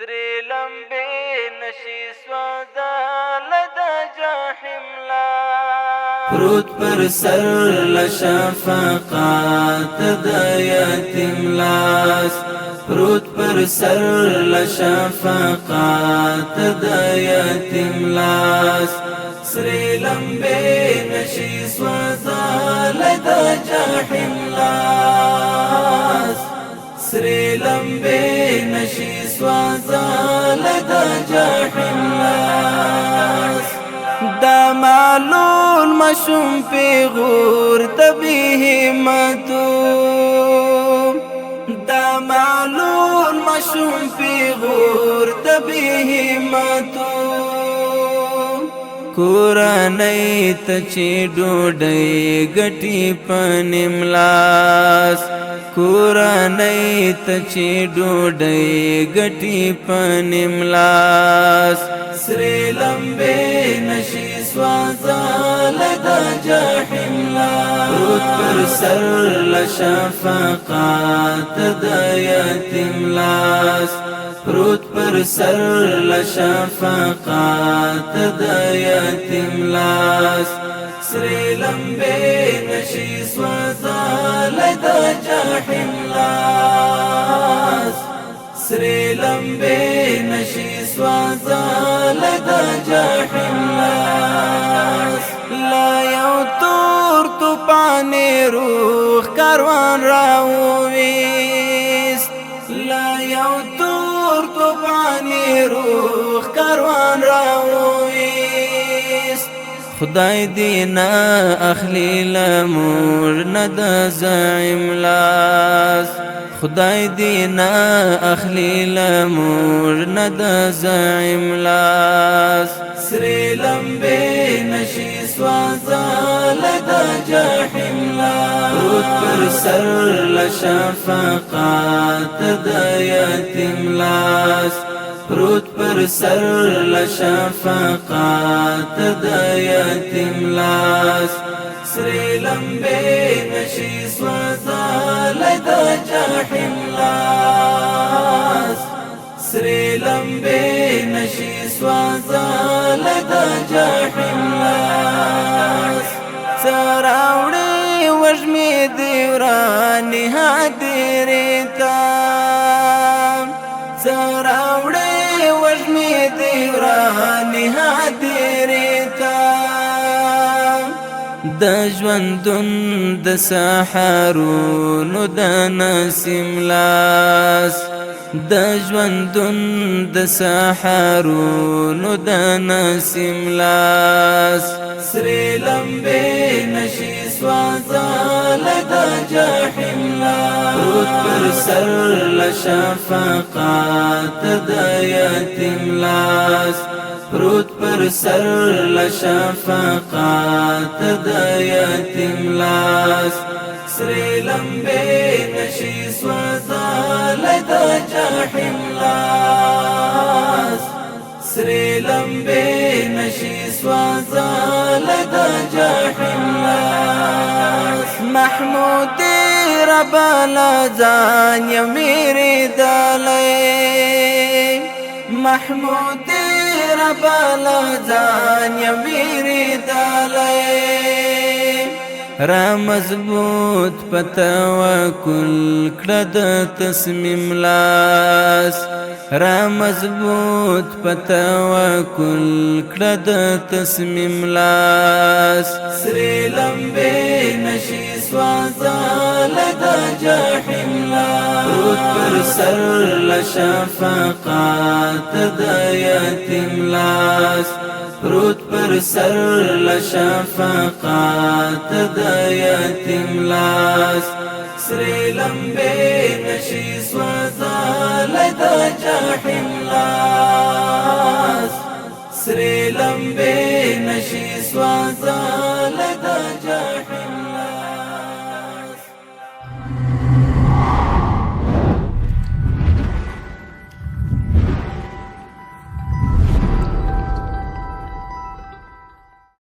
سری لمبې نشي سوځاله د جاحم لاس پروت پر سر لشفقات د یتیم لاس پروت پر سر لشفقات د یتیم لاس سری لمبې نشي سوځاله د جاحم لاس سری لمبې نشي سوځاله د جاحم لاس دا معلول مشوم پیغور تبیه متو دا معلول مشوم پیغور تبیه متو کورنۍ ته چې ډوډۍ ګټي په نیم لاس کورنۍ ته چې ډوډۍ ګټي په نیم لاس سری لمبې نشي سوځاله د جاحم لاس پروت پر سر لشفقات د یتیم لاس پروت پر سر لشفقات د یتیم لاس سری لمبې نشي سوځاله د جاحم لاس سری لمبې نشي سوځاله د جاحم لاس لا یو تور توپان روح کاروان راوویست لا یو تور توپان روح کاروان راوویست خدای دی نه اخلی لمور نه د زعیم لاس خدای دی نه اخلی لمور نه د زعیم لاس سری لمبې نشي سوځاله د جاحم لاس پروت پر سر لشفقات د یتیم لاس پروت پر سر لشفقات د یتیم لاس سری لمبې نشي سوځاله د جاحم لاس سری لمبې نشي سوځاله د جاحم لاس سراوړې وژمې دی ورانې هدیرې ته سراوړې وژمې دی ورانې هدیرې ته د ژوندون د سحرونو د نسیم لاس د ژوندون د سحرونو د نسیم لاس سری لمبې نشي سوځاله د جاحم لاس پروت پر سر لشفقات د یتیم لاس پروت پر سر لشفقات د یتیم لاس سری لمبې نشي سوځاله د جاحم لاس سری لمبې نشي سوځاله د جاحم لاس محمود رب لځان یمیری دلای محمود رب لځان یمیری دلای را مضبوط پتوکل کړه د تصمیم لاس را مضبوط پتوکل کړه د تصمیم لاس سری لمبې نشي سوځاله د جاحم لاس پروت پر سر لشفقات د یتیم لاس پروت پر سر لشفقات د یتیم لاس سری لمبې نشي سوځاله د جاحم لاس سری لمبې نشي سوځاله